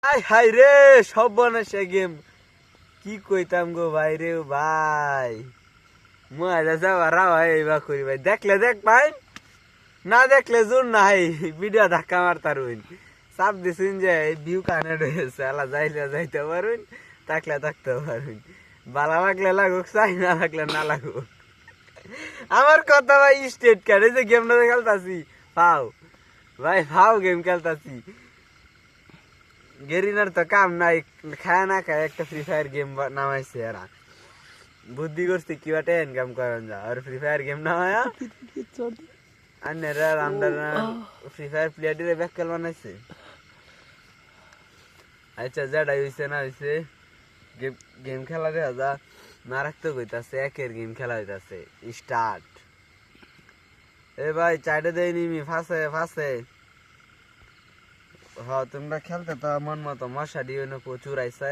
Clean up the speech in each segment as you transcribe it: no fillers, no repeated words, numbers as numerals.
I high রে সর্বনাশা game কি কইতাম গো ভাই রে ভাই মজা যাওয়ারা ভাই বা করি ভাই দেখলে দেখ ভাই না দেখলে জোর নাই ভিডিও ধাক্কা মারতার হইন চাপ দিছেন যে ভিউ কানেক্ট হয়েছে আলা যাইলে যাইতে পারুন থাকলে থাকতে পারুন ভালো লাগলে লাগুক চাই না লাগলে না লাগুক আমার কথা ভাই স্টেট কার্ড এই যে গেমটা খেলতাছি ফাও ভাই ফাও গেম খেলতাছি গেরিনার তো কাম নাই খায় না খায় একটা ফ্রি ফায়ার গেম নামাইছে এরা বুদ্ধি করছে কি বাটে ইনকাম করেন যা আর ফ্রি ফায়ার গেম নামায়া আন্নেরা আমরা ফ্রি ফায়ার প্লেয়ারদের ব্যাককেল বানাইছে আচ্ছা যেটা হইছে না হইছে গেম খেলা দেখা যা না রাখতে কইতাছে একের গেম খেলা হইতাছে স্টার্ট এ ভাই চাইডে দেই নিমি ফাঁসে ফাঁসে হ তোমরা খেলতে তো মন মতো মশা দিও না প্রচুর আইসে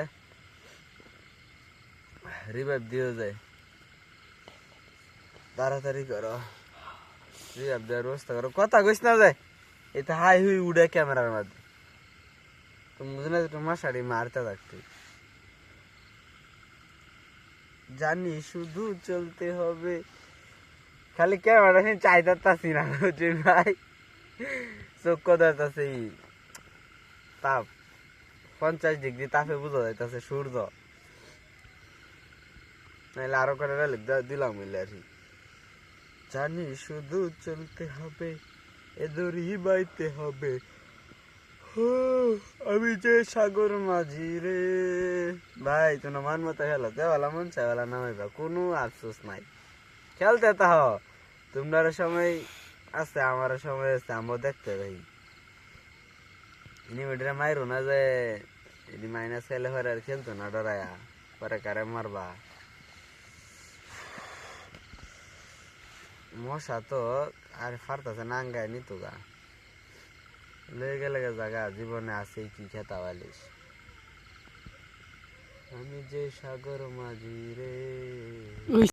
রিভাইভ দিও যায় তাড়াতাড়ি করো রিভাইভ দেওয়ার ব্যবস্থা করো কথা কইস না যায় এটা হাই হুই উড়ে ক্যামেরার মধ্যে তুমি বুঝলে তো মশারি মারতে থাকতে জানি শুধু চলতে হবে খালি ক্যামেরা চাইতাছি না ভাই চোখ ধরতেছে তাপ 50 ডিগ্রি তাপে বোঝা যাইতেছে সূর্য নাইলে আরো করে দিলাম মিলে আর কি জানি শুধু চলতে হবে এদরি বাইতে হবে আমি যে সাগর মাঝি রে ভাই তোর মান মতো খেলো দেওয়ালা মন চাইওয়ালা নামাইবা কোনো আফসোস নাই খেলতে তাহ তোমরা সময় আছে আমার সময় আছে আমরা দেখতে ভাই ইনিমিটারে মাইরো না যে এটি মাইনাস খেলে পরে আর খেলতো না ডরায়া পরে কারে মারবা মশা তো আর ফারতাছে নাঙ্গায় নিতো গা লয়ে গেলে জায়গা জীবনে আছে কি খেতা বালিস আমি যে সাগর মাঝি রে